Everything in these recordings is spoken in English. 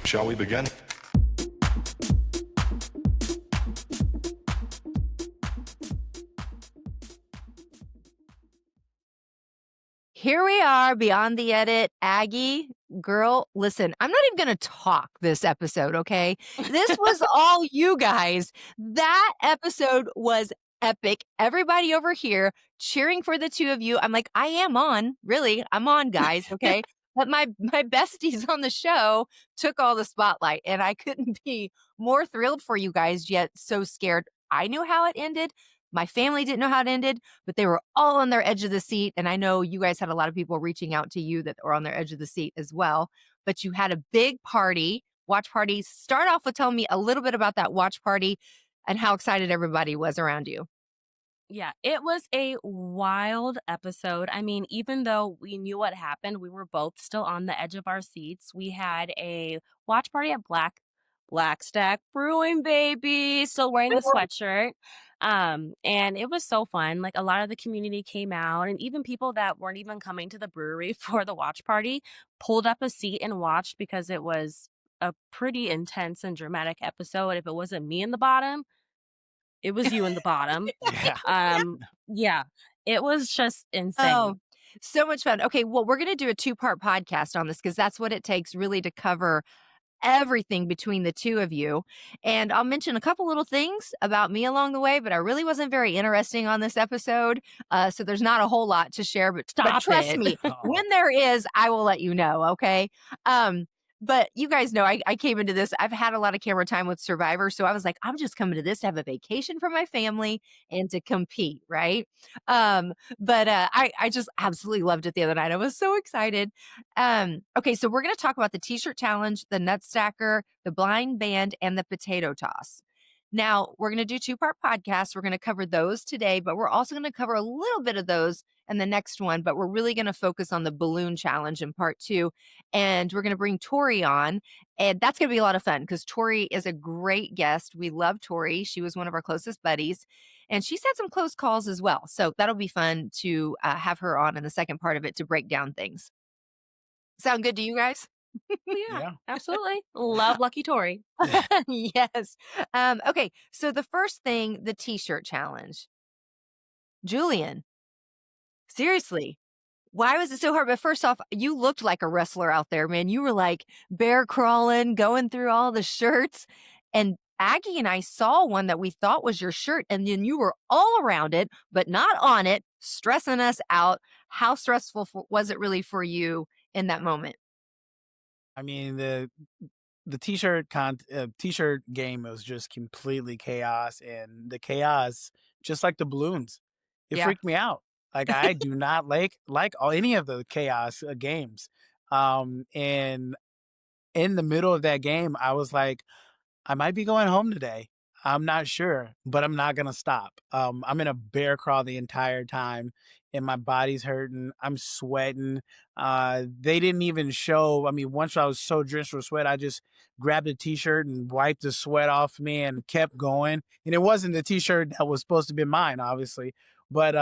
Shall we begin? Here we are, Beyond the Edit. Aggie, girl, listen, I'm not even going to talk this episode, okay? This was all you guys. That episode was epic. Everybody over here cheering for the two of you. I'm like, I am on. Really, I'm on, guys, okay? But my besties on the show took all the spotlight, and I couldn't be more thrilled for you guys, yet so scared. I knew how it ended. My family didn't know how it ended, but they were all on their edge of the seat. And I know you guys had a lot of people reaching out to you that were on their edge of the seat as well. But you had a big party, watch party. Start off with telling me a little bit about that watch party and how excited everybody was around you. Yeah, it was a wild episode. I mean, even though we knew what happened, we were both still on the edge of our seats. We had a watch party at Black Stack Brewing, baby, still wearing the sweatshirt. And it was so fun. Like, a lot of the community came out, and even people that weren't even coming to the brewery for the watch party pulled up a seat and watched, because it was a pretty intense and dramatic episode. If it wasn't me in the bottom, it was you in the bottom. Yeah. Yeah, it was just insane. Oh, so much fun. Okay, well, we're going to do a 2-part podcast on this because that's what it takes really to cover everything between the two of you. And I'll mention a couple little things about me along the way, but I really wasn't very interesting on this episode. So there's not a whole lot to share, but trust me, when there is, I will let you know. Okay. But you guys know I came into this. I've had a lot of camera time with Survivor. So I was like, I'm just coming to this to have a vacation for my family and to compete. Right. But I just absolutely loved it the other night. I was so excited. Okay, so we're going to talk about the t-shirt challenge, the Nutstacker, the blind band, and the potato toss. Now, we're going to do 2-part podcasts. We're going to cover those today, but we're also going to cover a little bit of those in the next one, but we're really going to focus on the balloon challenge in part 2. And we're going to bring Tori on, and that's going to be a lot of fun because Tori is a great guest. We love Tori. She was one of our closest buddies, and she's had some close calls as well. So that'll be fun to have her on in the second part of it to break down things. Sound good to you guys? Yeah, absolutely. Love Lucky Tori. Yes. Okay, so the first thing, the t-shirt challenge. Julian, seriously, why was it so hard? But first off, you looked like a wrestler out there, man. You were like bear crawling, going through all the shirts. And Aggie and I saw one that we thought was your shirt, and then you were all around it, but not on it, stressing us out. How stressful was it really for you in that moment? I mean, the t-shirt game was just completely chaos, and the chaos, just like the balloons, it Yeah. freaked me out. Like, I do not any of the chaos games. And in the middle of that game, I was like, I might be going home today. I'm not sure, but I'm not gonna stop. I'm in a bear crawl the entire time, and my body's hurting. I'm sweating. They didn't even show. I mean, once I was so drenched with sweat, I just grabbed a t-shirt and wiped the sweat off me and kept going. And it wasn't the t-shirt that was supposed to be mine, obviously, but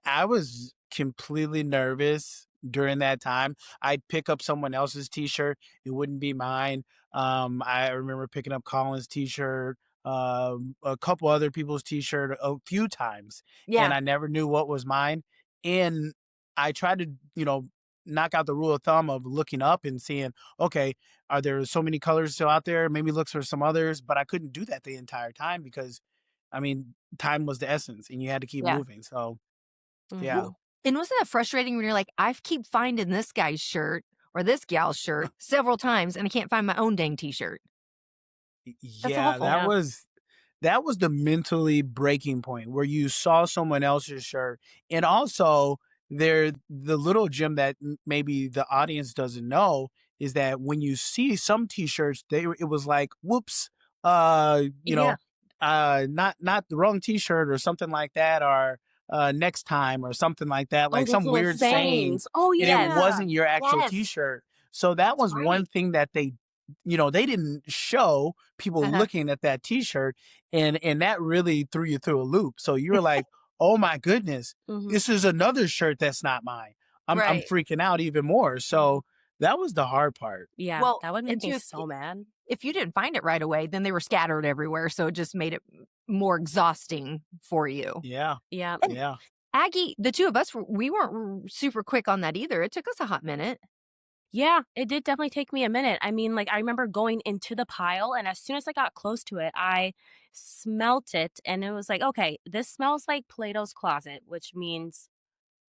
I was completely nervous during that time. I'd pick up someone else's t-shirt; it wouldn't be mine. I remember picking up Colin's t-shirt, a couple other people's t-shirt a few times, and I never knew what was mine. And I tried to, knock out the rule of thumb of looking up and seeing, okay, are there so many colors still out there? Maybe look for some others, but I couldn't do that the entire time because, I mean, time was the essence, and you had to keep moving. So, yeah. And wasn't that frustrating when you're like, I keep finding this guy's shirt or this gal's shirt several times, and I can't find my own dang t-shirt? Yeah, that was the mentally breaking point where you saw someone else's shirt. And also, the little gem that maybe the audience doesn't know is that when you see some t-shirts, it was like, whoops, not the wrong t-shirt or something like that, or next time or something like that, like some weird saying. Oh, And yeah. it wasn't your actual Yes. t-shirt. So that was one thing that they didn't show people looking at that t-shirt, and that really threw you through a loop. So you were like, oh my goodness, this is another shirt that's not mine. I'm freaking out even more. So That was the hard part. Yeah, Well, that would and make me too, so mad. if you didn't find it right away, then they were scattered everywhere, so it just made it more exhausting for you. Yeah, Yeah. And yeah. Aggie, the 2 of us, we weren't super quick on that either. It took us a hot minute. Yeah, it did definitely take me a minute. I mean, like, I remember going into the pile, and as soon as I got close to it, I smelt it, and it was like, "Okay, this smells like Plato's closet," which means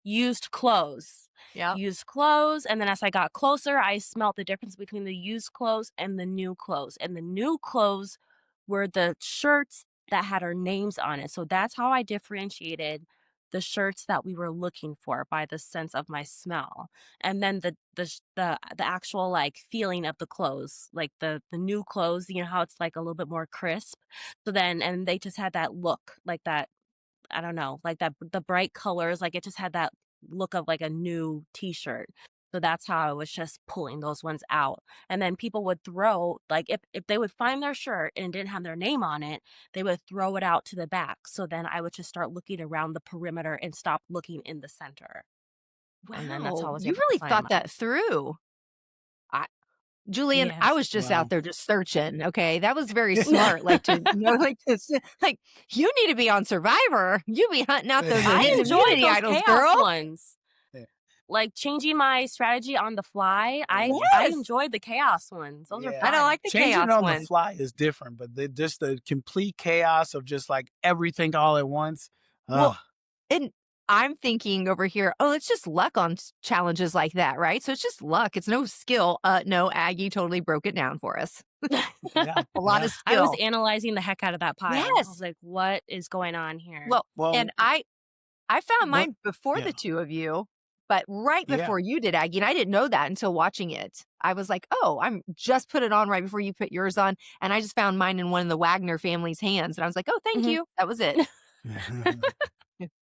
used clothes. Yep. Used clothes, and then as I got closer, I smelt the difference between the used clothes and the new clothes, and the new clothes were the shirts that had our names on it, so that's how I differentiated the shirts that we were looking for by the sense of my smell, and then the actual, like, feeling of the clothes, like, the new clothes, you know how it's, like, a little bit more crisp? So then and they just had that look, like that I don't know, like that the bright colors, like it just had that look of like a new t-shirt. So that's how I was just pulling those ones out. And then people would throw like if they would find their shirt and it didn't have their name on it, they would throw it out to the back. So then I would just start looking around the perimeter and stop looking in the center. And then that's how Wow, I was you able to really find thought mine. that through. I Julian, I Yes. was just out Wow. there just searching, okay? That was very smart, like, to like, to s like, you need to be on Survivor. You be hunting out those I hidden enjoyed immunity those idols, chaos girl. ones. Like changing my strategy on the fly. I Yes, enjoyed the chaos ones. Those are I Yeah. don't fun. like the Changing chaos on the ones. fly is different, but just the complete chaos of just like everything all at once. Well, Ugh. and I'm thinking over here, oh, it's just luck on challenges like that, right? So it's just luck. It's no skill. No, Aggie totally broke it down for us. Yeah, A lot yeah. of I was skill. analyzing the heck out of that pile. I was Yes. like, "What is going on here?" Well, and Well, I found what? mine before Yeah, the 2 of you, but right yeah. before you did, Aggie, and I didn't know that until watching it. I was like, "Oh, I'm just put it on right before you put yours on," and I just found mine in one of the Wagner family's hands, and I was like, "Oh, thank Mhm. you." That was it.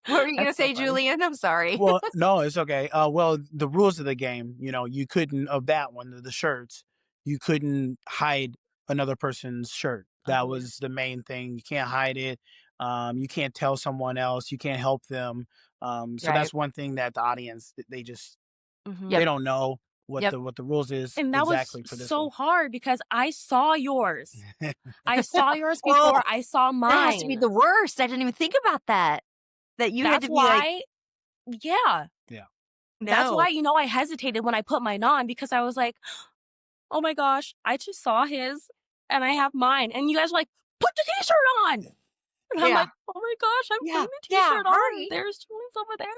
What were you gonna That's so say, funny. Julian? I'm sorry. Well, no, it's okay. Well, the rules of the game, you couldn't of that one, the shirts, you couldn't hide another person's shirt. That Oh, yeah. was the main thing. You can't hide it. You can't tell someone else. You can't help them. So Right. that's one thing that the audience they just Mhm. Yep, they don't know yep. what the rules is And that was exactly for this so one. hard because I saw yours. I saw yours Oh, before I saw that has to be mine. the worst. I didn't even think about that. That you had That's to be like, why yeah. Yeah. That's why, "No." I hesitated when I put mine on because I was like, "Oh my gosh, I just saw his and I have mine." And you guys were like, "Put the t-shirt on." And I'm Yeah, like, "Oh my gosh, I'm yeah, putting the yeah, t-shirt on. hurry. There's Julian's over there."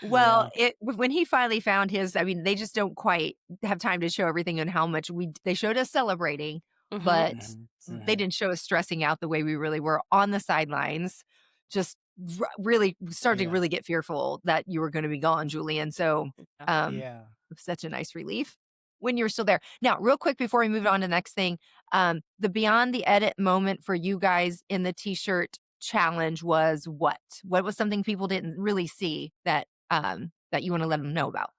Well, Yeah. when he finally found his, I mean, they just don't quite have time to show everything and how much they showed us celebrating, Mhm. but Mhm, they mhm. didn't show us stressing out the way we really were on the sidelines, just really starting to Yeah. really get fearful that you were gonna be gone, Julian, so, Yeah. Yeah. it was such a nice relief when you were still there. Now, real quick before we move on to the next thing, the beyond the edit moment for you guys in the T-shirt challenge was what? What was something people didn't really see that you wanna let them know about?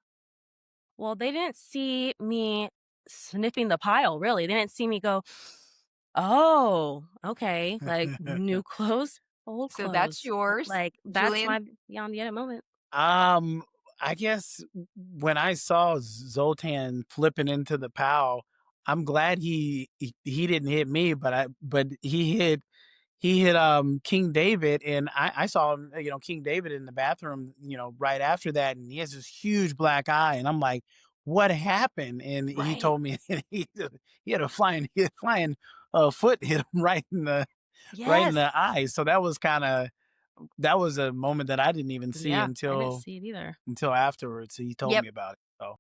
Well, they didn't see me sniffing the pile, really. They didn't see me go, "Oh, okay." Like, new clothes, old So that's clothes. yours, Like, that's Julian? my beyond the edit moment. Um, I guess when I saw Zoltan flipping into the POW, I'm glad he didn't hit me, but he hit King David, and I saw him, King David in the bathroom, right after that, and he has this huge black eye, and I'm like, what happened? And he Right. told me he had a flying foot hit him right in Yes. the eye. So that was a moment that I didn't even see Yeah, I didn't see it either. until afterwards. He told Yep. me about it. So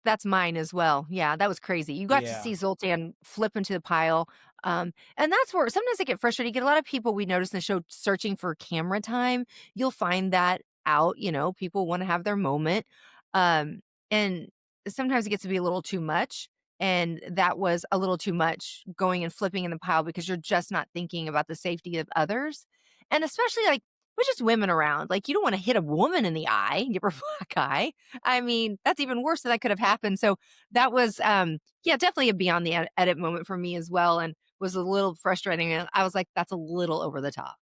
That's mine as well. Yeah, that was crazy. You got to yeah, see Zoltan flip into the pile. And that's where sometimes I get frustrated. You get a lot of people we notice in the show searching for camera time. You'll find that out, people want to have their moment. Um, and sometimes it gets to be a little too much. And that was a little too much going and flipping in the pile because you're just not thinking about the safety of others. And especially like with just women around, like you don't want to hit a woman in the eye and give her a black eye. I mean, that's even worse that could have happened. So that was, yeah, definitely a beyond the edit moment for me as well, and was a little frustrating. And I was like, that's a little over the top.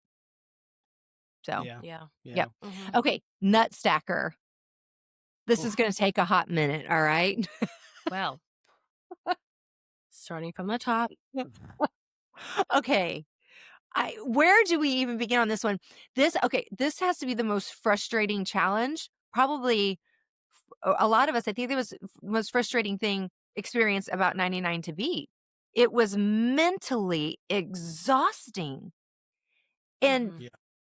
So, yeah, Yeah. yeah. yep. Mhm. Okay, Nutstacker. This is Oof. going to take a hot minute. All right. Well, starting from the top. Okay. Where do we even begin on this one? This has to be the most frustrating challenge. Probably a lot of us, I think it was most frustrating thing experience about 99 to beat. It was mentally exhausting. And Mhm. Yeah.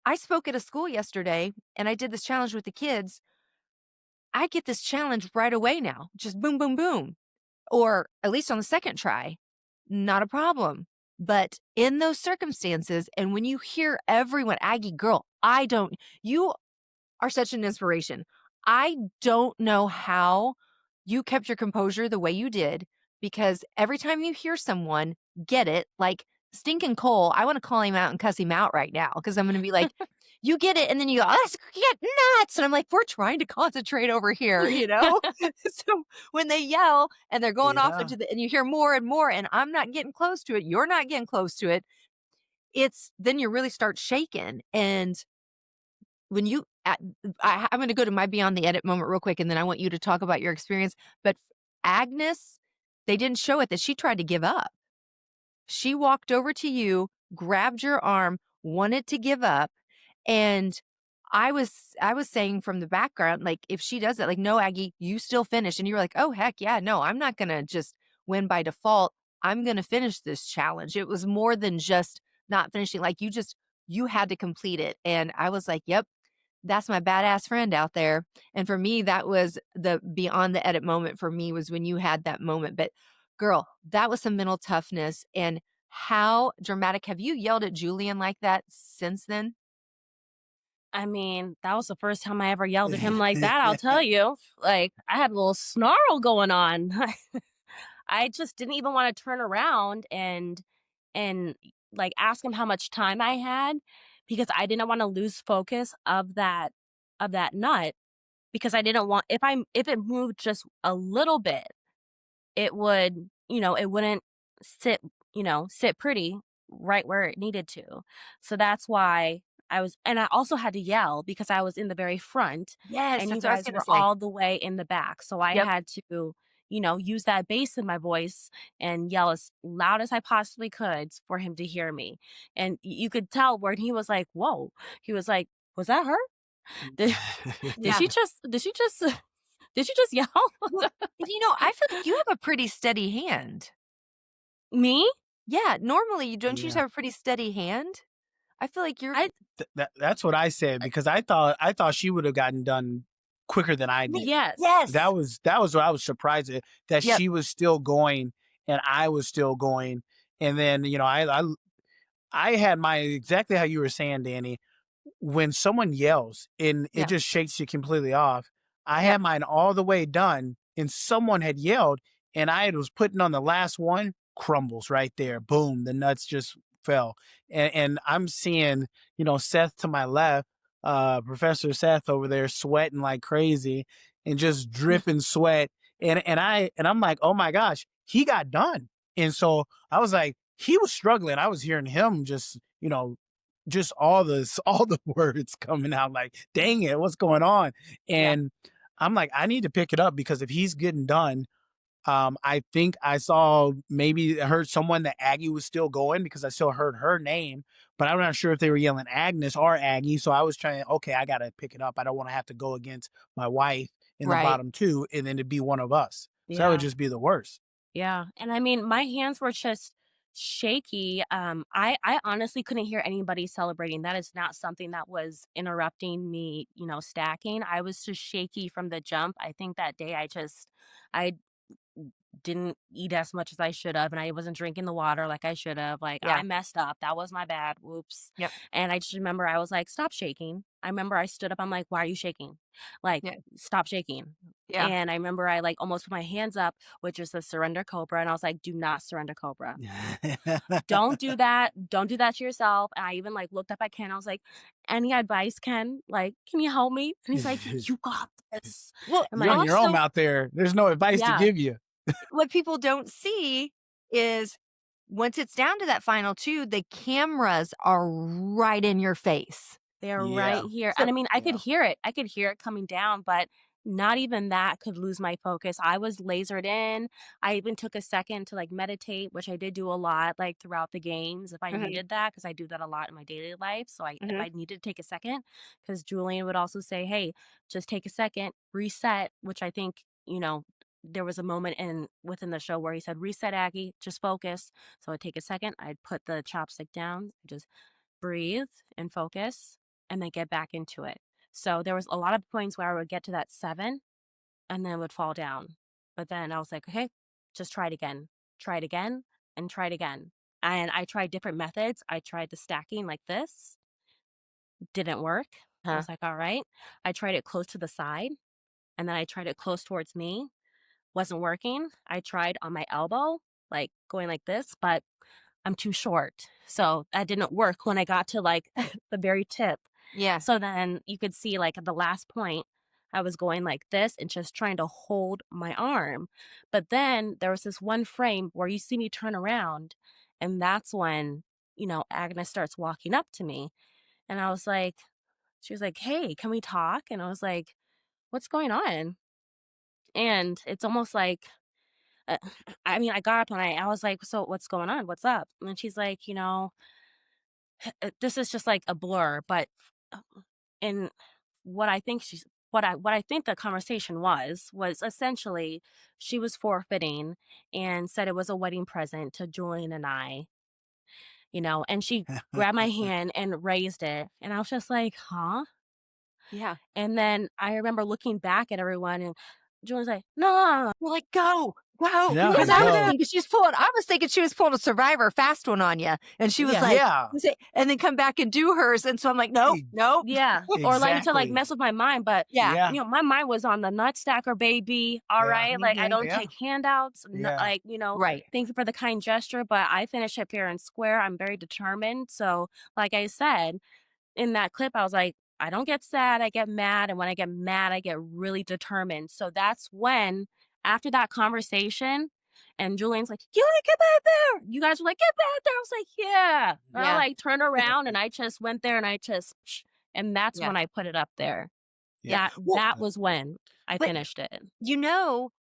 I spoke at a school yesterday and I did this challenge with the kids. I get this challenge right away now. Just boom, boom, boom. Or at least on the second try, not a problem. But in those circumstances, and when you hear everyone, Aggie girl, you are such an inspiration. I don't know how you kept your composure the way you did because every time you hear someone get it, like Stinking Cole, I want to call him out and cuss him out right now because I'm going to be like, you get it. And then you go, let's get nuts. And I'm like, we're trying to concentrate over here, you know? So when they yell and they're going off Yeah. and you hear more and more, and I'm not getting close to it, you're not getting close to it, then you really start shaking. And when you I'm gonna go to my beyond the edit moment real quick, and then I want you to talk about your experience, but Agnes, they didn't show it that she tried to give up. She walked over to you, grabbed your arm, wanted to give up, and I was saying from the background, like, if she does it, like, "No, Aggie, you still finish," and you were like, "Oh, heck yeah, no, I'm not gonna just win by default. I'm gonna finish this challenge." It was more than just not finishing, like, you had to complete it, and I was like, "Yep, that's my badass friend out there." And for me, that was the beyond the edit moment for me was when you had that moment. But girl, that was some mental toughness. And how dramatic. Have you yelled at Julian like that since then? I mean, that was the first time I ever yelled at him like that, I'll tell you. Like, I had a little snarl going on. I just didn't even wanna turn around and, like, ask him how much time I had because I didn't wanna lose focus of that nut because I didn't want if it moved just a little bit, it would, it wouldn't sit, sit pretty right where it needed to. So that's why and I also had to yell because I was in the very front Yes, and you that's what I was guys gonna were say. all the way in the back. So I Yep. had to, use that bass in my voice and yell as loud as I possibly could for him to hear me. And you could tell when he was like, whoa, he was like, was that her? Did, Yeah. did she just, did she just yell? Well, and I feel like you have a pretty steady hand. Me? Yeah, normally, don't you just Yeah. have a pretty steady hand? I feel like you're I That's what I said because I thought she would have gotten done quicker than I me did. Yes. That was what I was surprised at, that Yep, she was still going and I was still going. And then, I had my exactly how you were saying, Danny. When someone yells and it yeah, just shakes you completely off, I yep, had mine all the way done and someone had yelled and I was putting on the last one, crumbles right there. Boom, the nuts just fell. And I'm seeing, Seth to my left, Professor Seth over there sweating like crazy and just dripping sweat. And I'm like, oh my gosh, he got done. And so I was like, he was struggling. I was hearing him just all the words coming out like, dang it, what's going on? yeah, And I'm like, I need to pick it up because if he's getting done, I think I saw maybe heard someone that Aggie was still going because I still heard her name, but I'm not sure if they were yelling Agnes or Aggie. So I was trying, okay, I gotta pick it up. I don't want to have to go against my wife in the right. bottom two and then to be one of us. So that would Yeah. just be the worst. Yeah. And I mean, my hands were just shaky. I honestly couldn't hear anybody celebrating. That is not something that was interrupting me, stacking. I was just shaky from the jump. I think that day I didn't eat as much as I should have, and I wasn't drinking the water like I should have. Like, I Yeah, messed up. That was my bad. Whoops. yep, And I just remember I was like, stop shaking. I remember I stood up. I'm like, why are you shaking? Like, yeah, stop shaking. yeah. And I remember I like almost put my hands up, which is the surrender cobra. And I was like, do not surrender cobra. Don't do that. Don't do that to yourself. And I even like looked up at Ken. I was like, any advice, Ken? Like, can you help me? And he's like, you got this. Well, I'm You're like, on your own also, out there. There's no advice to yeah, give you. what people don't see is once it's down to that final 2, the cameras are right in your face. they're right Yeah. here, and So I mean, I could Yeah. hear it. I could hear it coming down, but not even that could lose my focus. I was lasered in. I even took a second to like meditate, which I did do a lot like throughout the games if I Mhm, needed that, because I do that a lot in my daily life. So I if mhm. I needed to take a second, because Julian would also say, "Hey, just take a second, reset," which I think, there was a moment in within the show where he said, "Reset, Aggie, just focus." So I'd take a second, I'd put the chopstick down, just breathe and focus, and then get back into it. So there was a lot of points where I would get to that 7 and then would fall down. But then I was like, "Okay, just try it again, and try it again." And I tried different methods. I tried the stacking like this, didn't work. I Huh. was like, "All right." I tried it close to the side, and then I tried it close towards me, wasn't working. I tried on my elbow, like going like this, but I'm too short. So that didn't work when I got to like the very tip. Yeah. So then you could see like at the last point, I was going like this and just trying to hold my arm. But then there was this one frame where you see me turn around, and that's when, Agnes starts walking up to me. And I was like, she was like, "Hey, can we talk?" And I was like, "What's going on?" And it's almost like, uh, I mean, I got up and I was like, "So what's going on? What's up?" And she's like, this is just like a blur, but uh, in what I think she's what I think the conversation was essentially she was forfeiting and said it was a wedding present to Julian and I, and she grabbed my hand and raised it, and I was just like, "Huh?" Yeah. And then I remember looking back at everyone, and Julian's like, "No, no, no, no, We're like, "Go, go," you No, can because have it." I was thinking she was pulling a Survivor fast one on you, and she was Yeah. like, yeah, and then come back and do hers, and so I'm like, "Nope, e- nope." Yeah, or like to like exactly. mess with my mind, but Yeah. Yeah, my mind was on the Nutstacker baby. All yeah, right, like I Mhm. don't yeah, take handouts. yeah, Like Right. thank you for the kind gesture, but I finish it fair and square. I'm very determined. So, like I said in that clip, I was like, I don't get sad, I get mad, and when I get mad, I get really determined. So that's when, after that conversation, and Julian's like, "You want to get back there?" You guys were like, "Get back there." I was like, "Yeah." And I Yeah. like turned around and I just went there and I just, and that's Yeah. when I put it up there. yeah. Yeah, Well, that was when I But finished it.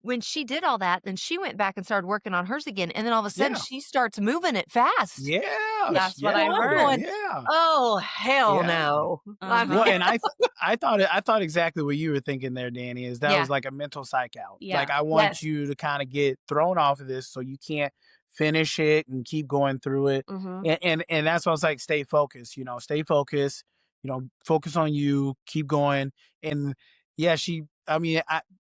when she did all that, then she went back and started working on hers again, and then all of a sudden yeah, she starts moving it fast. yeah, That's what yeah, I So I'm heard. going, yeah, "Oh, hell yeah. no." I mean, Well, Uh-huh. and I thought exactly what you were thinking there, Danny, is that yeah. was like a mental psych out. Like Yeah. I want Yes. you to kind of get thrown off of this so you can't finish it and keep going through it. Mhm. And that's why I was like, stay focused, stay focused, focus on you, keep going. And yeah, I mean,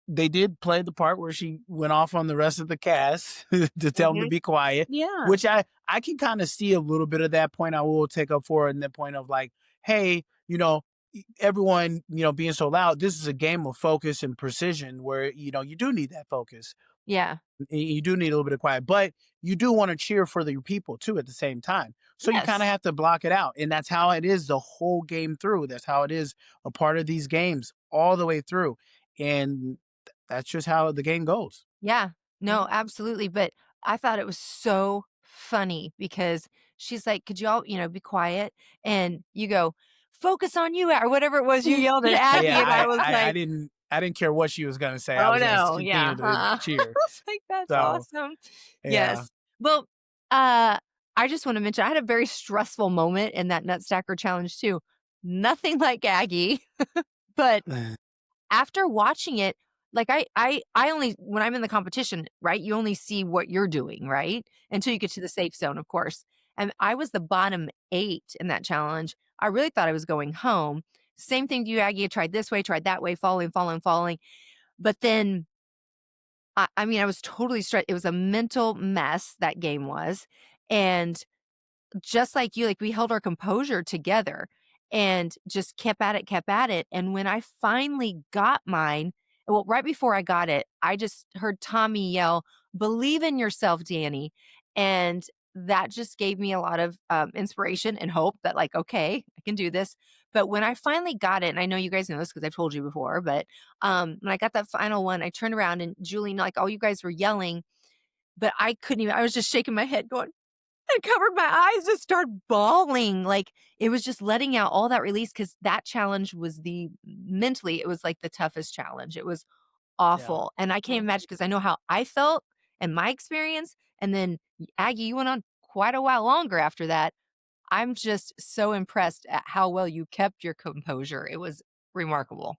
they did play the part where she went off on the rest of the cast to tell them to Mhm. be quiet, Yeah. which I can kind of see a little bit of that point. I will take up for it, and the point of like, hey, everyone, being so loud, this is a game of focus and precision where, you do need that focus. Yeah. You do need a little bit of quiet, but you do want to cheer for the people too at the same time. So you kind Yes. of have to block it out. And that's how it is the whole game through. That's how it is a part of these games all the way through. And that's just how the game goes. Yeah. Yeah. No, absolutely, but I thought it was so funny because she's like, "Could you all, be quiet?" And you go, "Focus on you," or whatever it was you yelled at Yeah. Aggie, Yeah, and I was I like, didn't care what she was gonna say. I "Oh, was gonna no, continue yeah, to I cheer. was like, "That's So awesome." yeah. Yes. Well, uh, I just wanna mention I had a very stressful moment in that Nutstacker challenge too. Nothing like Aggie, but after watching it, like, I only when I'm in the competition, right, you only see what you're doing, right? Until you get to the safe zone, of course, and I was the bottom 8 in that challenge. I really thought I was going home. Same thing to you, Aggie, I tried this way, tried that way, falling, falling, falling, but then I mean, I was totally stressed. It was a mental mess, that game was, and just like you, like, we held our composure together and just kept at it, and when I finally got mine well, right before I got it, I just heard Tommy yell, "Believe in yourself, Danny," and that just gave me a lot of, inspiration and hope that, like, "Okay, I can do this," but when I finally got it, and I know you guys know this because 'cause I've told you before, but, when I got that final one, I turned around and Julie, like, all you guys were yelling, but I couldn't even I was just shaking my head going I covered my eyes, just started bawling. Like, it was just letting out all that release because that challenge was mentally, it was like the toughest challenge. It was Yeah. awful. And I can't Mhm. imagine because I know how I felt and my experience. And then Aggie, you went on quite a while longer after that. I'm just so impressed at how well you kept your composure. It was remarkable.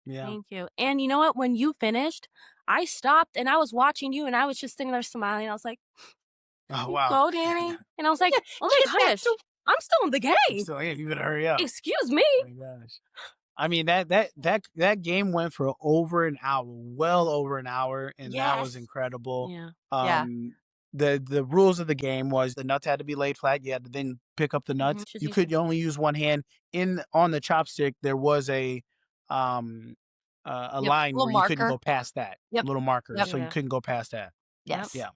Yeah. Thank you. And you know what? When you finished, I stopped and I was watching you and I was just sitting there smiling. I was like, Oh, "You wow. go, Danny." And I was like, Yeah, "Oh get my back gosh, to I'm still in the I'm game. still here. You better hurry up. Excuse me." Oh my gosh. I mean that game went for over an hour, well over an hour, and that was yes. incredible. Yeah. Yeah. Um, the rules of the game was the nuts had to be laid flat. You had to then pick up the nuts. Just You use could your only use one hand. In on the chopstick, there was um a Yep. line Little where you couldn't marker. go past that Yep. little marker, Yep. so you Yeah. couldn't go past that. Yep. Yes. Yeah,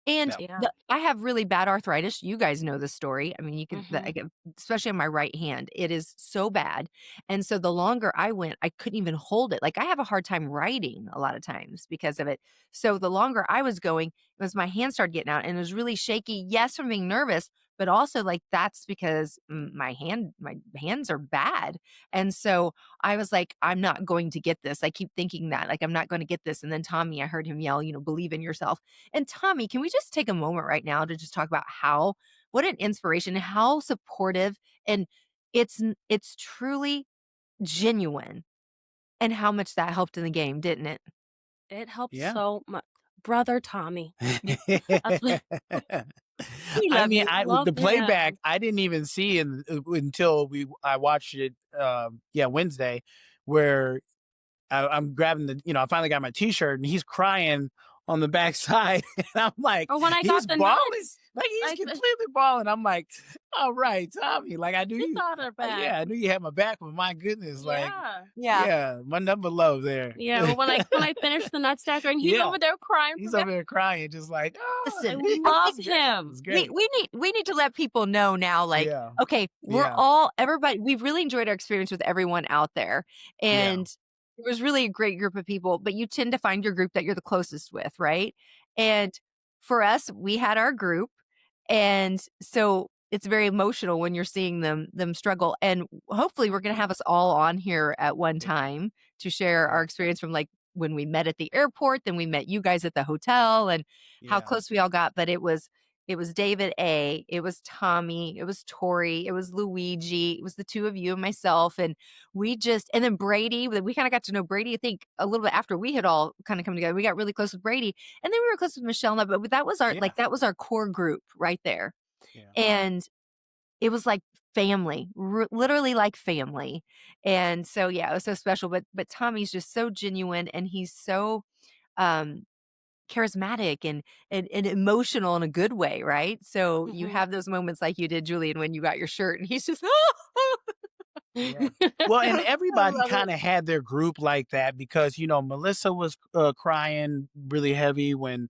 And yeah, Yeah. I have really bad arthritis. You guys know the story. I mean, you can, Mhm. especially on my right hand, it is so bad. And so the longer I went, I couldn't even hold it. Like I have a hard time writing a lot of times because of it. So the longer I was going, it was my hand started getting out and it was really shaky. Yes, from being nervous, but also like that's because my hands are bad. And so I was like, I'm not going to get this. I keep thinking that, like, I'm not going to get this. And then Tommy, I heard him yell, believe in yourself. And Tommy, can we just take a moment right now to just talk about what an inspiration, how supportive, and it's truly genuine, and how much that helped in the game, didn't it? It helped yeah. so much. Brother Tommy. That's what we I love mean, you. I with Love the playback, him. I didn't even see until I watched it, yeah, Wednesday, where I'm grabbing I finally got my T-shirt and he's crying on the backside, and I'm like, Or when I got he's the bawling, nuts, like he's I th completely bawling. I'm like, all right, Tommy, like I knew you you, got her back. yeah, I knew you had my back, but my goodness, like, Yeah. Yeah. yeah, my number love there. Yeah, well, when I finished the Nutstacker and he's Yeah, over there crying for he's me, over there crying, just like, oh, I Listen, I love think it's great, him. it's we great. we need we need to let people know now, like, Yeah, okay, yeah, everybody, we've really enjoyed our experience with everyone out there, yeah, and it was really a great group of people, but you tend to find your group that you're the closest with, right? And for us, we had our group, and so it's very emotional when you're seeing them struggle, and hopefully we're gonna have us all on here at one time to share our yeah, experience from, like, when we met at the airport, then we met you guys at the hotel, and how yeah, close we all got, but it was David A, it was Tommy, it was Tori, it was Luigi, it was the 2 of you and myself, and and then Brady, we kinda got to know Brady, I think, a little bit after we had all kinda come together. We got really close with Brady, and then we were close with Michelle and that, but yeah, that was our core group right there, yeah, and it was like family, literally like family, and so, yeah, it was so special, but Tommy's just so genuine, and he's so, um charismatic and emotional in a good way, right? So you Mhm. have those moments like you did, Julian, when you got your shirt and he's just, yeah. Well, and I everybody love it. kind of had their group like that because Melissa was crying really heavy when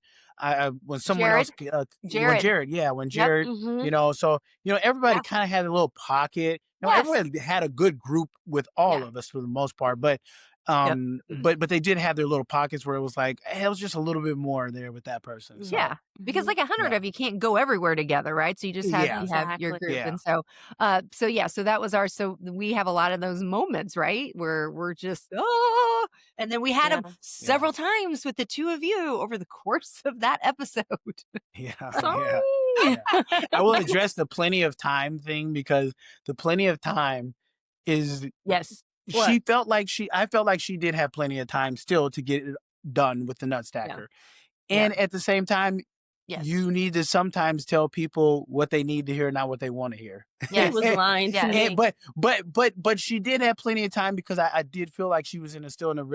someone else Jared, when Jared. Jared, yeah, when Yep. Jared, Mhm. so everybody Yeah. kind of had a little pocket. Yes. Everybody had a good group with all Yeah. of us for the most part, but Yep. but they did have their little pockets where it was like, hey, it was just a little bit more there with that person. Yeah. So Yeah. Because Mhm. like 100 yeah, of you can't go everywhere together, right? So yeah, you have your Exactly. group. yeah, And so yeah, so that was so we have a lot of those moments, right? Where we're just, oh, and then we had them Yeah. yeah, several times with the 2 of you over the course of that episode. yeah, yeah. Sorry. Yeah. I will address the plenty of time thing because the plenty of time is Yes. What? I felt like she did have plenty of time still to get it done with the Yeah. Nutstacker. Yeah. And at the same time, Yes. you need to sometimes tell people what they need to hear, not what they want to hear. He was Yes. lying to Yes. And, me. but she did have plenty of time because I did feel like she was still in a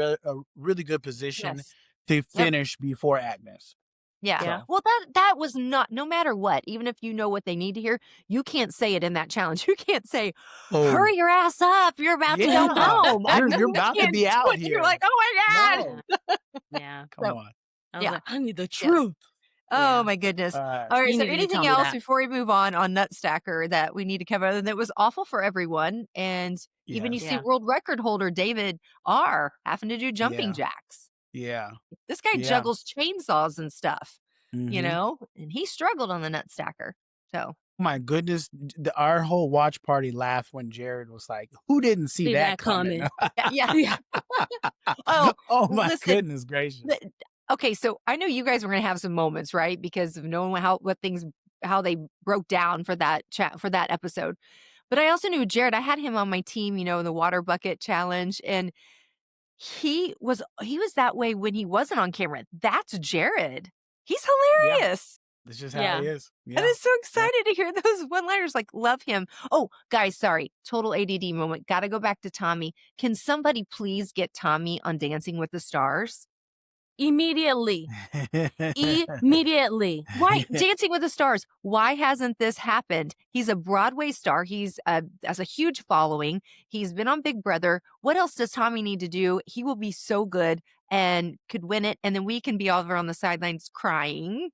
really good position Yes. to Yep. finish before Agnes. Yeah. Yeah. So, Well, that was not, no matter what, even if you know what they need to hear, you can't say it in that challenge. You can't say, oh "Hurry your ass up, you're about to go yeah, home." I mean, you're you about to can't be do out it. You're here. like, "Oh my No, Yeah. Yeah. god." come So, on. I was yeah. like, "I need the Yes. truth." Oh Yeah. my goodness. All right. All right, is You there needed to tell anything me else that. before we move on Nutstacker that we need to cover other than it was awful for everyone, and even you Yes. see Yeah. world record holder David R. having to do jumping Yeah. jacks. Yeah. This guy Yeah. juggles chainsaws and stuff, Mhm. and he struggled on the Nutstacker. So My goodness, our whole watch party laughed when Jared was like, "Who didn't see See that that coming?" coming. yeah. Yeah. Oh, Oh my listen. goodness gracious! the- Okay, so I know you guys were gonna have some moments, right? Because of knowing how they broke down for that chat for that episode. But I also knew Jared. I had him on my team, in the water bucket challenge, and he was that way when he wasn't on camera. That's Jared. He's Yeah, hilarious. that's just how he Yeah. is. And Yeah, I'm so yeah. excited to hear those one-liners, like, love him. Oh, guys, sorry, total ADD moment. Gotta go back to Tommy. Can somebody please get Tommy on Dancing with the Stars? Immediately. Immediately. Why Dancing with the Stars? Why hasn't this happened? He's a Broadway star. He's has a huge following. He's been on Big Brother. What else does Tommy need to do? He will be so good and could win it, and then we can be all over on the sidelines crying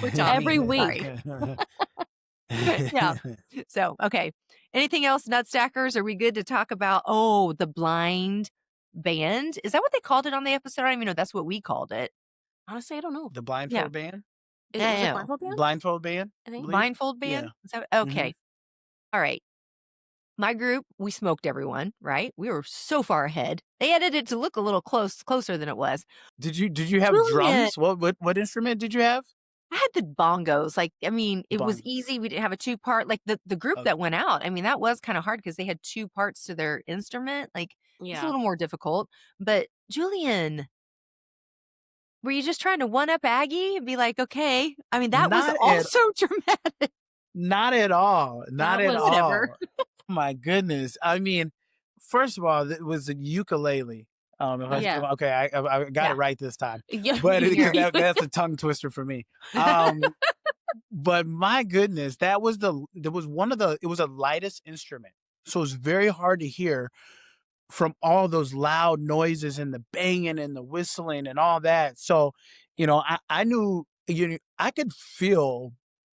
for Every Tommy. week. Sorry. Yeah. So, okay. Anything else, Nutstackers? Are we good to talk about, the blind band? Is that what they called it on the episode? I don't even know. That's what we called it. Honestly, I don't know. The Yeah. blindfold band, Yeah, Was it yeah. Blindfold Band? blindfold band, I I think. believe. Blindfold Yeah. band? Is that Hmm. okay. All right. My group, we smoked everyone, right? We were so far ahead. They edited it to look a little closer than it was. Did you have Julian, drums? What instrument did you have? I had the bongos. Like, I mean, it was Bongos. easy. We didn't have a two-part, like the group Okay. that went out. I mean, that was kind of hard because they had two parts to their instrument. Like, it's a Yeah. little more difficult. But Julian, were you just trying to one up Aggie and be like, okay? I mean, that was Not at also dramatic. Not at all. Not That at was Whatever. all. My goodness. I mean, first of all, it was a ukulele. Yeah. Okay, I got it Yeah. right this time, Yeah. but Me because Here. too. that's a tongue twister for me. Um, but my goodness, it was a lightest instrument, so it's very hard to hear from all those loud noises and the banging and the whistling and all that. So, I knew I could feel,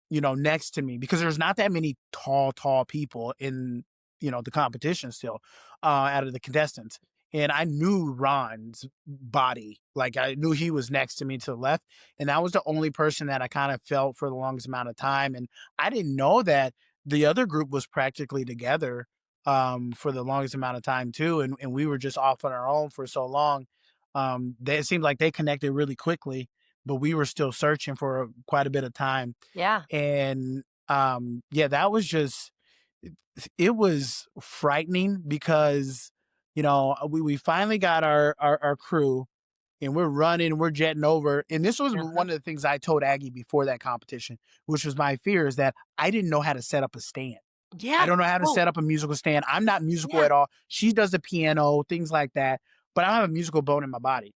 next to me because there's not that many tall people in, the competition still, out of the contestants. And I knew Ron's body. Like I knew he was next to me to the left. And that was the only person that I kind of felt for the longest amount of time. And I didn't know that the other group was practically together for the longest amount of time too, and we were just off on our own for so long. It seemed like they connected really quickly, but we were still searching for quite a bit of time. Yeah. And yeah, that was just it was frightening because we finally got our crew and we're running, we're jetting over. And this was Uh-huh. one of the things I told Aggie before that competition, which was my fear is that I didn't know how to set up a stand. I Yeah. don't know how to Oh, set up a musical stand. I'm not musical yeah. at all. She does the piano, things like that, but I don't have a musical bone in my body.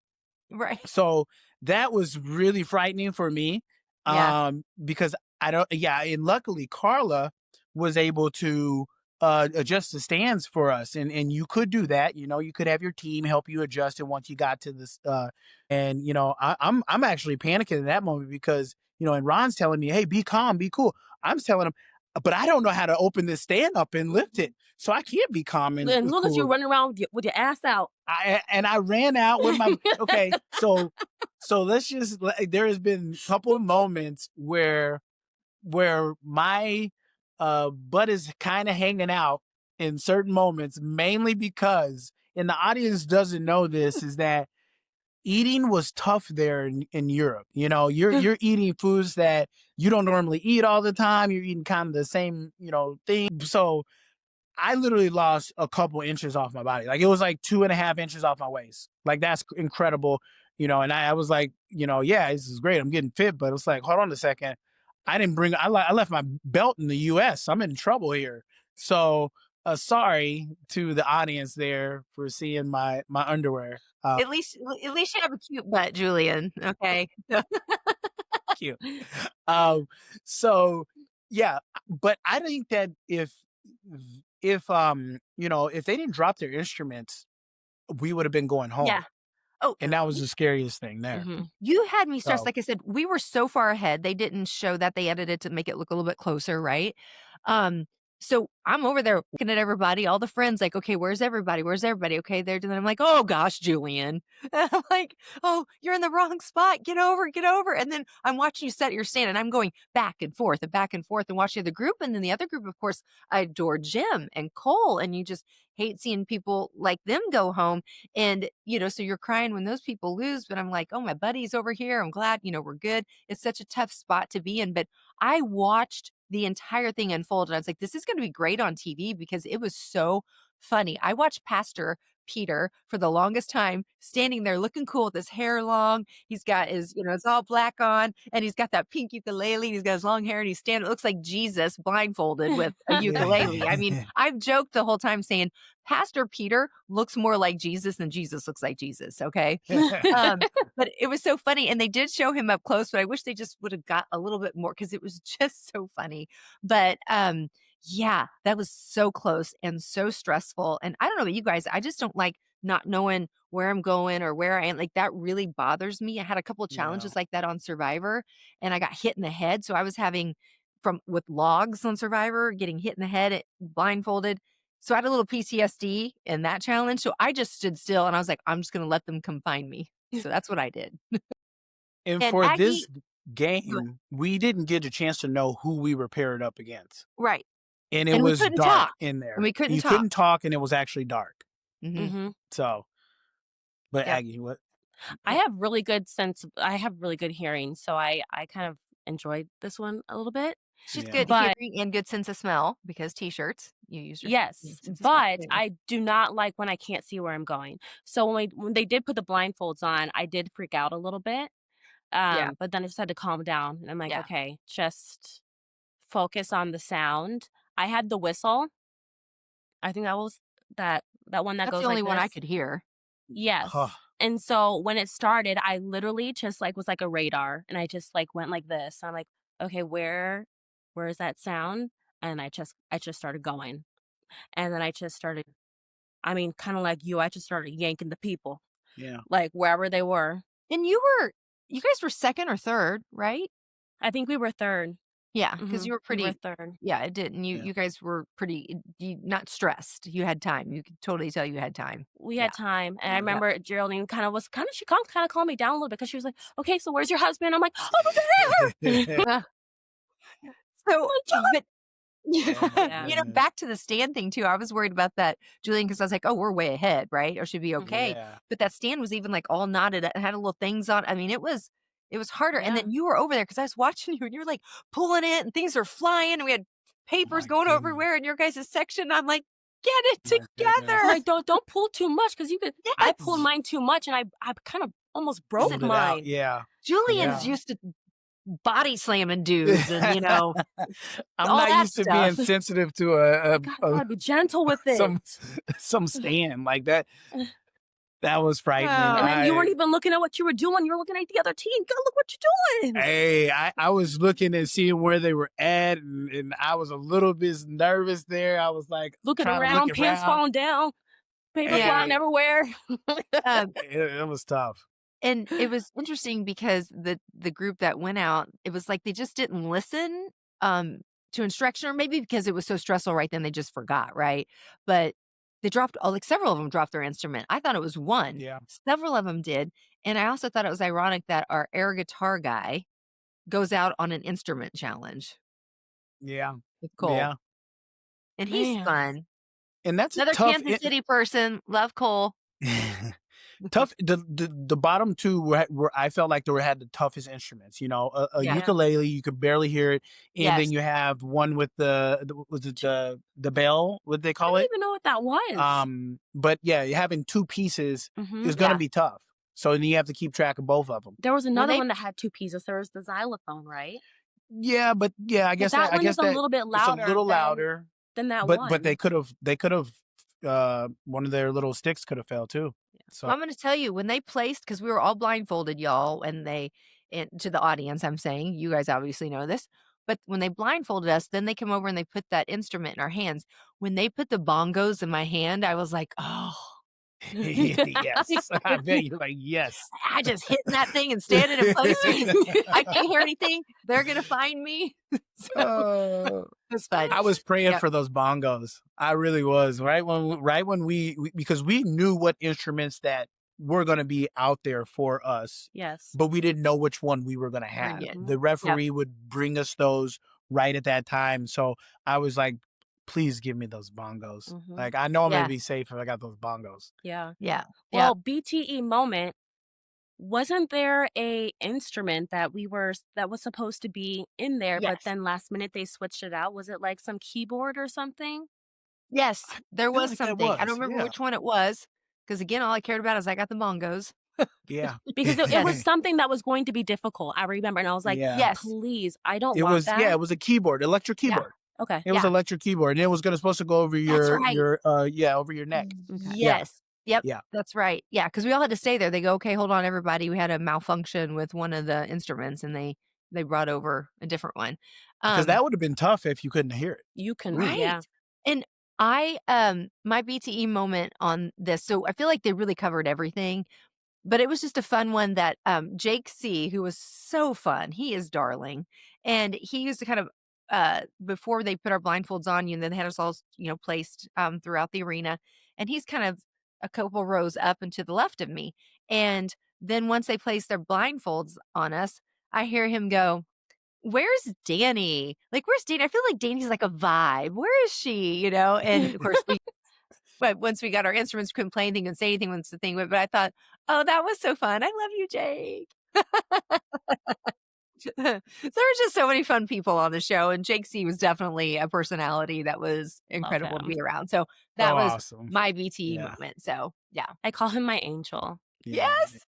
Right. So that was really frightening for me, Yeah. because I don't. Yeah, and luckily Carla was able to adjust the stands for us, and you could do that. You could have your team help you adjust it once you got to this. And I'm actually panicking in that moment because and Ron's telling me, hey, be calm, be cool. I'm telling him, but I don't know how to open this stand up and lift it, so I can't be calm and And look at you cool. running around with your ass out. I ran out with my okay. So let's just there has been a couple of moments where my butt is kind of hanging out in certain moments, mainly because and the audience doesn't know this is that eating was tough there in Europe. You're eating foods that you don't normally eat all the time. You're eating kind of the same thing. So I literally lost a couple inches off my body. Like it was like 2.5 inches off my waist. Like that's incredible. And I was like, yeah, this is great. I'm getting fit, but it's like, hold on a second. I left my belt in the US. I'm in trouble here. So sorry to the audience there for seeing my underwear. At least you have a cute butt, Julian. Okay. Cute. Um, so yeah, but I think that if they didn't drop their instruments, we would have been going Yeah. home. Oh, And that was the scariest thing there. Mhm. you had me stressed. So Like I said, we were so far ahead. They didn't show that. They edited to make it look a little bit closer, right? Um, So I'm over there looking at everybody, all the friends, like, okay, where's everybody? Where's everybody? Okay, they're doing. I'm like, oh gosh, Julian. And I'm like, oh, you're in the wrong spot. Get over, get over. And then I'm watching you set your stand, and I'm going back and forth, and watching the group. And then the other group, of course, I adore Jim and Cole, and you just hate seeing people like them go home. And so you're crying when those people lose. But I'm like, oh, my buddy's over here. I'm glad, we're good. It's such a tough spot to be in. But I watched the entire thing unfold, and I was like, this is going to be great on TV because it was so funny. I watched Pastor Peter for the longest time standing there looking cool with his hair long. He's got his, it's all black on, and he's got that pink ukulele. He's got his long hair, and he's standing, it looks like Jesus blindfolded with a ukulele. I mean, I've joked the whole time saying Pastor Peter looks more like Jesus than Jesus looks like Jesus. Okay. But it was so funny. And they did show him up close, but I wish they just would have got a little bit more because it was just so funny. But yeah, that was so close and so stressful. And I don't know about you guys, I just don't like not knowing where I'm going or where I am. Like that really bothers me. I had a couple of Yeah. challenges like that on Survivor, and I got hit in the head. So I was having with logs on Survivor, getting hit in the head, blindfolded. So I had a little PTSD in that challenge. So I just stood still and I was like, I'm just going to let them confine me. So that's what I did. And And for Aggie, this game, we didn't get a chance to know who we were paired up against. right. And it And we was couldn't dark talk. in And there. we couldn't You talk. couldn't talk, and it was actually dark. Hmm. hmm So, but Yep. Aggie, what? I have really good I have really good hearing, so I kind of enjoyed this one a little bit. She's Yeah. good But hearing and good sense of smell because t-shirts, you use your yes, sense of smell. but Yeah. I do not like when I can't see where I'm going. So when they did put the blindfolds on, I did freak out a little bit. Yeah. But then I just had to calm down, and I'm like, Yeah. okay, just focus on the sound. I had the whistle. I think that was that one that That's the goes only like one I this. could hear. Huh. Yes. And so when it started, I literally just like was like a radar, and I just like went like this. I'm like, okay, where is that sound? And I just started going. And then I just started, I mean, kind of like you, I just started yanking the people, Yeah. like wherever they were. And you guys were second or third, right? I think we were third. Yeah, because you were We were pretty. third. Yeah, it didn't. You Yeah. you guys were pretty not stressed. You had time. You could totally tell you had time. We Yeah. had time, and I Yep. remember Geraldine she kind of calmed me down a little bit because she was like, "Okay, so where's your husband?" I'm like, "Over there." Uh, so, but Oh my Yeah. goodness. back to the stand thing too. I was worried about that, Julian, because I was like, oh, we're way ahead, right? Or should be Mhm. okay. Yeah. But that stand was even like all knotted. It had little things on. I mean, it was harder. And Yeah. then you were over there because I was watching you and you're like pulling it and things are flying. And we had Oh papers my going goodness. everywhere in your guys' section. I'm like, get it Oh my goodness. I'm together. like, don't pull too much because you could. I pulled Yes. mine too much, and I kind of almost broke Listen, Pulled it out. mine. Yeah. Julian's Yeah. used to body slamming dudes and, I'm all not that used to being stuff. sensitive to Gotta be gentle with it. some some stand like that. That was frightening. And then you weren't I even looking at what you were doing. You were looking at the other team. Go look what you're doing. Hey, I was looking and seeing where they were at, and I was a little bit nervous there. I was like Looking trying to look around, pants around. falling down, paper flying Hey, everywhere. Um, it was tough. And it was interesting because the group that went out, it was like they just didn't listen, to instruction, or maybe because it was so stressful right then, they just forgot, right? But they dropped like, several of them dropped their instrument. I thought it was one. Yeah. Several of them did, and I also thought it was ironic that our air guitar guy goes out on an instrument challenge Yeah. with Cole, Yeah. and he's Man. fun. And that's a Another tough Kansas City person, love Cole. tough. The bottom two were I felt like had the toughest instruments. A Yeah. ukulele, you could barely hear it, and then Yes. you have one with was it the bell? What they I call don't it? even know what that was. But yeah, having two pieces Mhm. is gonna Yeah. be tough. So then you have to keep track of both of them. There was another they one that had two pieces. There was the xylophone, right? Yeah, but yeah, But that I one guess is a that little bit it's a louder little louder, than that but they one. could have one of their little sticks could have fell too. So Well, I'm gonna tell you, when they placed, because we were all blindfolded, y'all, and to the audience, I'm saying, you guys obviously know this, but when they blindfolded us, then they come over and they put that instrument in our hands. When they put the bongos in my hand, I was like, "Oh." Yes. I bet you're like, yes. I just hitting that thing and standing in place because I can't hear anything. They're gonna find me. So Uh, it's fun. I was praying Yep. for those bongos. I really was. Right when we because we knew what instruments that were going to be out there for us, Yes. but we didn't know which one we were going to Bring have. it. Mhm. The Yep. referee would bring us those right at that time. So I was like, please give me those bongos. Mhm. Like I know I'm going to Yeah. be safe if I got those bongos. Yeah. Yeah. Well, Yep. BTE moment, wasn't there a instrument that was supposed to be in there, but Yes. then last minute they switched it out? Was it like some keyboard or something? Yes. I There feel was like that something. I don't was. remember Yeah. which one it was because again, all I cared about is I got the bongos. Yeah. Because it was Yes. something that was going to be difficult. I remember, and I was like, Yeah. Yes. please, I don't It want was yeah, that. it was a keyboard, electric Yeah. keyboard. Okay. It was Yeah. electric keyboard, and it was gonna supposed to go over That's your right. yeah, over your neck. Okay. Yeah, Yes. Yep. yeah, That's right. Yeah, because we all had to stay there. They go, "Okay, hold on, everybody. We had a malfunction with one of the instruments, and they brought over a different one." because Um, that would have been tough if you couldn't hear it. You can, Ooh, right. yeah. And my BTE moment on this, so I feel like they really covered everything. But it was just a fun one that, Jake C, who was so fun, he is darling, and he used to kind of, before they put our blindfolds on you, and then they had us all, placed, throughout the arena, and he's kind of a couple rows up and to the left of me, and then once they placed their blindfolds on us, I hear him go, "Where's Danny? Like, where's Danny? I feel like Danny's like a vibe. Where is she?" And of course, but once we got our instruments, couldn't play anything and say anything once the thing went, but I thought, "Oh, that was so fun. I love you, Jake." There were just so many fun people on the show, and Jake C was definitely a personality that was Love incredible to him. be around. So oh, that was awesome. my BTE Yeah, moment. So, yeah. I call him my angel. yeah, Yes.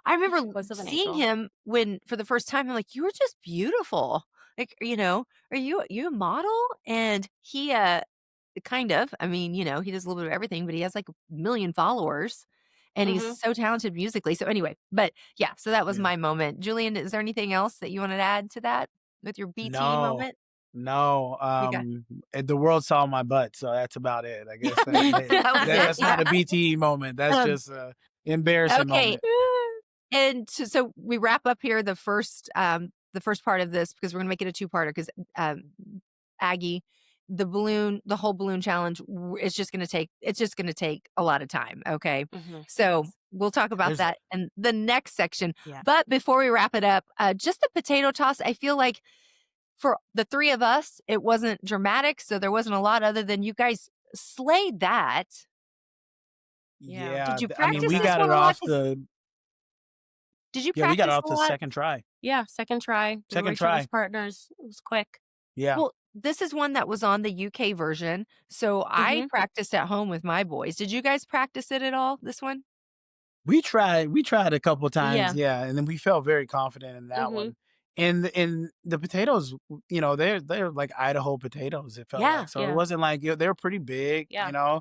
I remember Voice of an seeing angel. him when for the first time, I'm like, "You were just beautiful." Like, "Are you a model?" And he, kind of. I mean, he does a little bit of everything, but he has like a million followers and he's Mhm. so talented musically. So anyway, but yeah, so that was yeah. my moment. Julian, is there anything else that you wanted to add to that with your BTE No, moment? no, You got the world saw my butt, so that's about it. I guess that was it. that's not Yeah. a BTE moment. That's Um, just a embarrassing okay. moment. And so we wrap up here the first part of this because we're gonna make it a two-parter because um Aggie, the whole balloon challenge it's just gonna take a lot of time. Okay. Mhm. So Yes. we'll talk about There's that in the next section. Yeah. But before we wrap it up, just the potato toss, I feel like for the three of us, it wasn't dramatic. So there wasn't a lot other than you guys slayed that. Yeah. Did yeah, you I mean, practice we this got one it a lot? off the Did you yeah, we got it practice off a the lot? second try. Yeah, second try. We were Second each other's try. partners. It was quick. Yeah. Well, this is one that was on the UK version, so I Mhm. practiced at home with my boys. Did you guys practice it at all, this one? We tried a couple times, Yeah. yeah, and then we felt very confident in that Mhm. one. And the potatoes, they're like Idaho potatoes, it felt Yeah. like. So it Yeah. wasn't like they were pretty big, Yeah.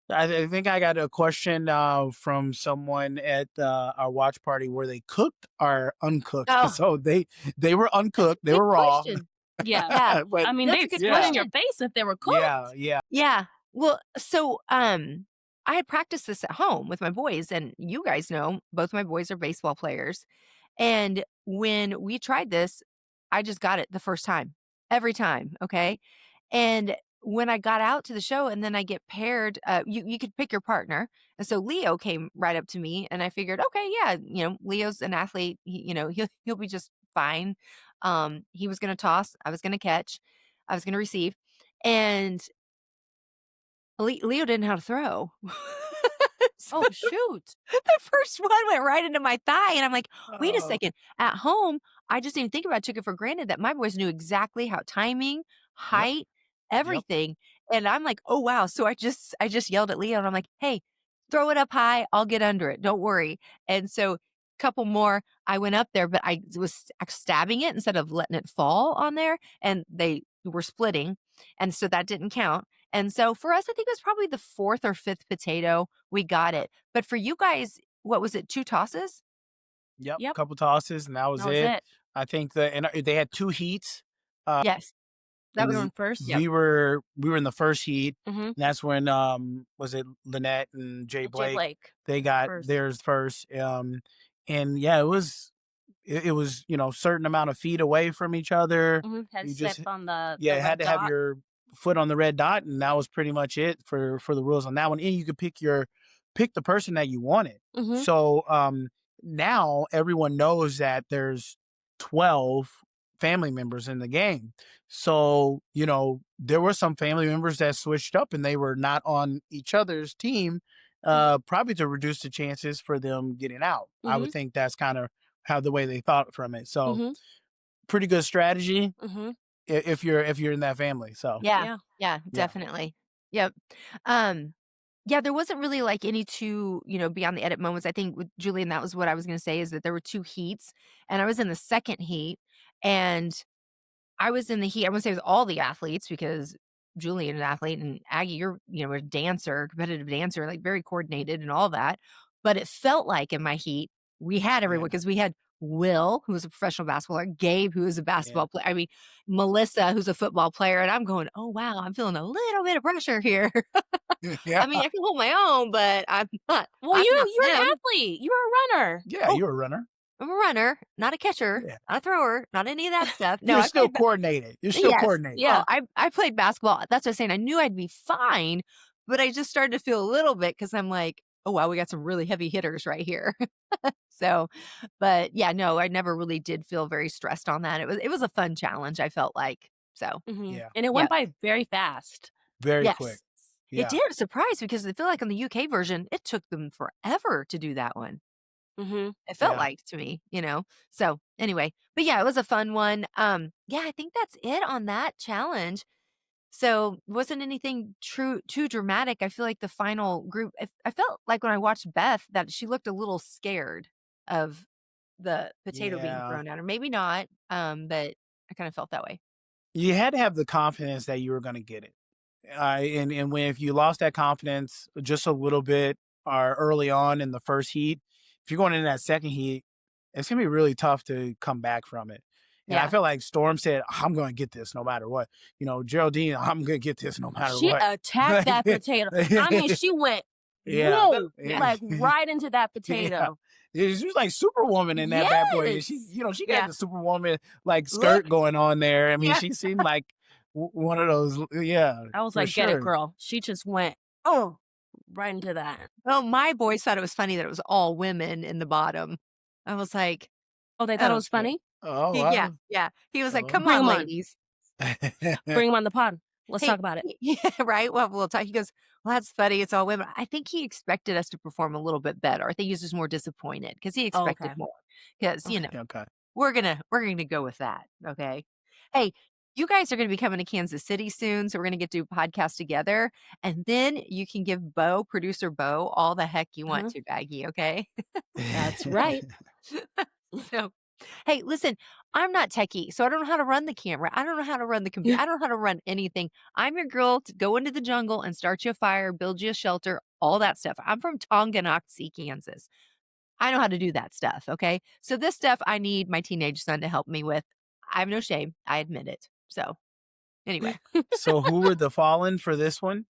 I think I got a question from someone at our watch party where they cooked or uncooked. Oh, So they were that's a uncooked, they good were raw. question. Yeah. Yeah, But I mean, that's they a good explode in yeah, your question. face if they were yeah, cooked. yeah. Yeah. Well, so, I had practiced this at home with my boys, and you guys know both my boys are baseball players, and when we tried this, I just got it the first time, every time, okay? And when I got out to the show and then I get paired, you could pick your partner. And so Leo came right up to me and I figured, okay, yeah, Leo's an athlete. He'll be just fine. He was gonna toss, I was gonna catch, I was gonna receive. And Leo didn't know how to throw. So Oh, shoot. the first one went right into my thigh, and I'm like, "Wait a Oh, second." At home, I just didn't think about it, took it for granted that my boys knew exactly how timing, yep, height, yep. everything, and I'm like, "Oh, wow." So I just yelled at Leo, and I'm like, "Hey, throw it up high, I'll get under it, don't worry." And so, couple more, I went up there, but I was stabbing it instead of letting it fall on there, and they were splitting, and so that didn't count. And so for us, I think it was probably the 4th or 5th potato, we got it. But for you guys, what was it, 2 tosses? Yep, Yep. couple tosses, and that was That was it. it. I think they had 2 heats. Yes. That and was l on first? Yep. we were in the first heat, Mhm. and that's when, was it Lynette and Jay Jay Blake? Blake They got first. theirs first, and yeah, it was, certain amount of feet away from each other. Mhm. Had You step just on the yeah, had red to have dot. your foot on the red dot, and that was pretty much it for the rules on that one. And you could pick the person that you wanted. Mhm. So now everyone knows that there's 12 family members in the game. So there were some family members that switched up and they were not on each other's team, Mhm. probably to reduce the chances for them getting out. I would Mhm. think that's kind of how the way they thought from it. So Mhm. pretty good strategy Mhm. if you're in that family. So Yeah. Yeah. Yeah, yeah, definitely. Yep. Um, yeah, there wasn't really like any two, beyond the edit moments. I think with Julian, that was what I was gonna say is that there were 2 heats, and I was in the 2nd heat, and I was in the heat I wouldn't say it was all the athletes because Julian is an athlete and Aggie, you're, a dancer, competitive dancer, like very coordinated and all that. But it felt like in my heat, we had yeah, everyone because we had Will, who was a professional basketball player, Gabe, who was a yeah, basketball player. I mean, Melissa, who's a football player. And I'm going, oh, wow, I'm feeling a little bit of pressure here. yeah, I mean, I can hold my own, but Well, I'm not you're an them. athlete. You're a runner. yeah. Oh, You're a runner. I'm a runner, not a catcher, Yeah, not a thrower, not any of that stuff. No, you're I still played coordinated. You're still Yes. coordinated. Yeah. Well, I played basketball. That's what I'm saying. I knew I'd be fine, but I just started to feel a little bit because 'cause I'm like, "Oh, wow, we got some really heavy hitters right here." So, but yeah, no, I never really did feel very stressed on that. It was a fun challenge, I felt like. So, Mhm. Yeah, And it yeah. went by very fast. very quick. Yes. It Yeah, did. I was surprised because I feel like on the UK version, it took them forever to do that one. Mhm. It felt yeah. like to me. So, anyway, but yeah, it was a fun one. Yeah, I think that's it on that challenge. So, wasn't anything too dramatic. I feel like the final group I felt like when I watched Beth that she looked a little scared of the potato being Yeah. thrown at her. Maybe not, but I kinda felt that way. You had to have the confidence that you were going to get it. And when if you lost that confidence just a little bit or early on in the first heat, if you're going into that second heat, it's gonna be really tough to come back from it. And I Yeah. feel like Storm said, "I'm going to get this no matter what." Geraldine, "I'm going to get this no matter She what." attacked that potato. I mean, she went, Yeah, But whoa, yeah. like right into that yeah. potato. She was like Superwoman in that bad boy, and Yes. she got Yeah. the Superwoman like Look. skirt going on there. I mean, Yeah. she seemed like one of those. Yeah, I was for like, get it, sure. girl. She just went, oh, right into that. Well, my boys thought it was funny that it was all women in the bottom. I was like, Oh, they thought it "Oh." was funny? Oh Yeah, wow. yeah. He was like, Oh. "Come Bring on, them on. ladies." Bring them on the pod. Let's Hey talk about it. yeah, right? Well, we'll talk he goes, "Well, that's funny, it's all women." I think he expected us to perform a little bit better. I think he was just more disappointed because he Oh, expected okay. more. Because Okay. Okay. we're gonna go with that, okay? Hey, you guys are gonna be coming to Kansas City soon, so we're gonna get to do a podcast together, and then you can give producer Bo, all the heck you want Uh-huh. to, Baggy, okay? That's right. So, hey, listen, I'm not techie, so I don't know how to run the camera. I don't know how to run the computer. I don't know how to run anything. I'm your girl to go into the jungle and start you a fire, build you a shelter, all that stuff. I'm from Tonganoxie, Kansas. I know how to do that stuff. Okay. So, this stuff I need my teenage son to help me with. I have no shame. I admit it. So, anyway. So who were the fallen for this one?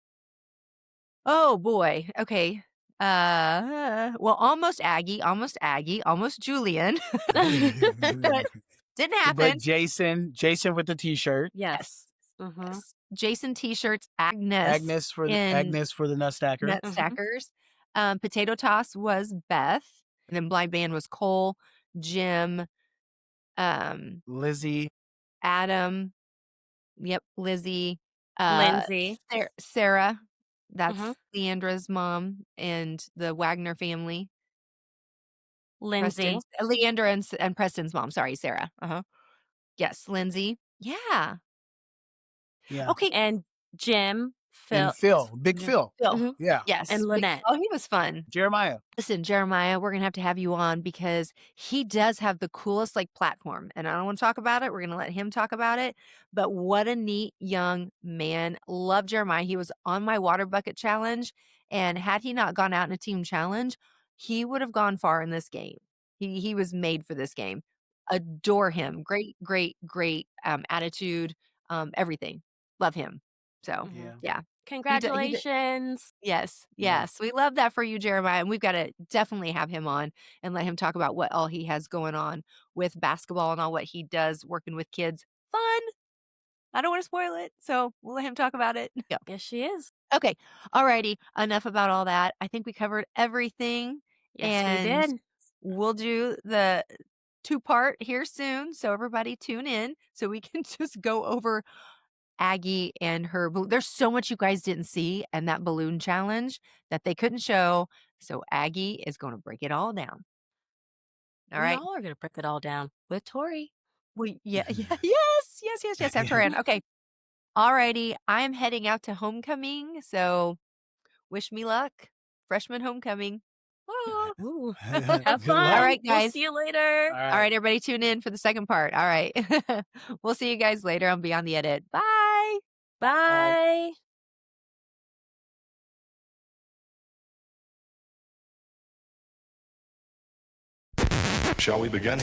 Oh boy. Okay. Well, almost Aggie, almost Julian. But didn't But happen. Jason with the T-shirt, Yes. Yes. Uh-huh. Yes. Jason T-shirts, Agnes in Agnes for the Nutstacker, Mhm. Nutstackers. Potato Toss was Beth, and then Blind Band was Cole, Jim, um, Lizzie. Adam, yep, Lizzie, Lindsay. Sarah, Mhm. that's Leandra's mom and the Wagner family. Lindsay. Preston's Leandra and Preston's mom, sorry, Sarah. Uh-huh. Yes, Lindsay. Yeah. Yeah. Okay, And Jim, And Phil, Phil, Big Jim, Phil. Phil. mhm, Yeah. Yes, and Lynette. oh, he was fun. Jeremiah. Listen, Jeremiah, we're gonna have you on because he does have the coolest like platform, and I don't want to talk about it. We're gonna let him talk about it. But what a neat young man! Love Jeremiah. He was on my water bucket challenge, and had he not gone out in a team challenge, he would have gone far in this game. He was made for this game. Adore him. Great, great, great attitude. everything. Love him. So, Mhm. Yeah. yeah. He Congratulations. yes, Yeah. yes. We love that for you, Jeremiah, and we've gotta definitely have him on and let him talk about what all he has going on with basketball and all what he does working with kids. Fun! I don't wanna spoil it, so we'll let him talk about it. Yeah. Yes, she is. Okay. Alrighty. Enough about all that. I think we covered everything, Yes, we and did. we'll do the two-part here soon, so everybody tune in so we can just go over Aggie and her there's so much you guys didn't see and that balloon challenge that they couldn't show, so Aggie is gonna break it all down. All We right? all are going to break it all down with Tori. Well, yeah, yeah, yes, yes, yes, yes, after Ann. Okay. Alrighty. I'm heading out to homecoming, so wish me luck. Freshman homecoming. Ah. Ooh. Have Good All luck. fun. right, We'll guys. see you later. All All right. right, everybody tune in for the second part. All right. We'll see you guys later on Beyond the Edit. Bye. Bye. Bye. Shall we begin?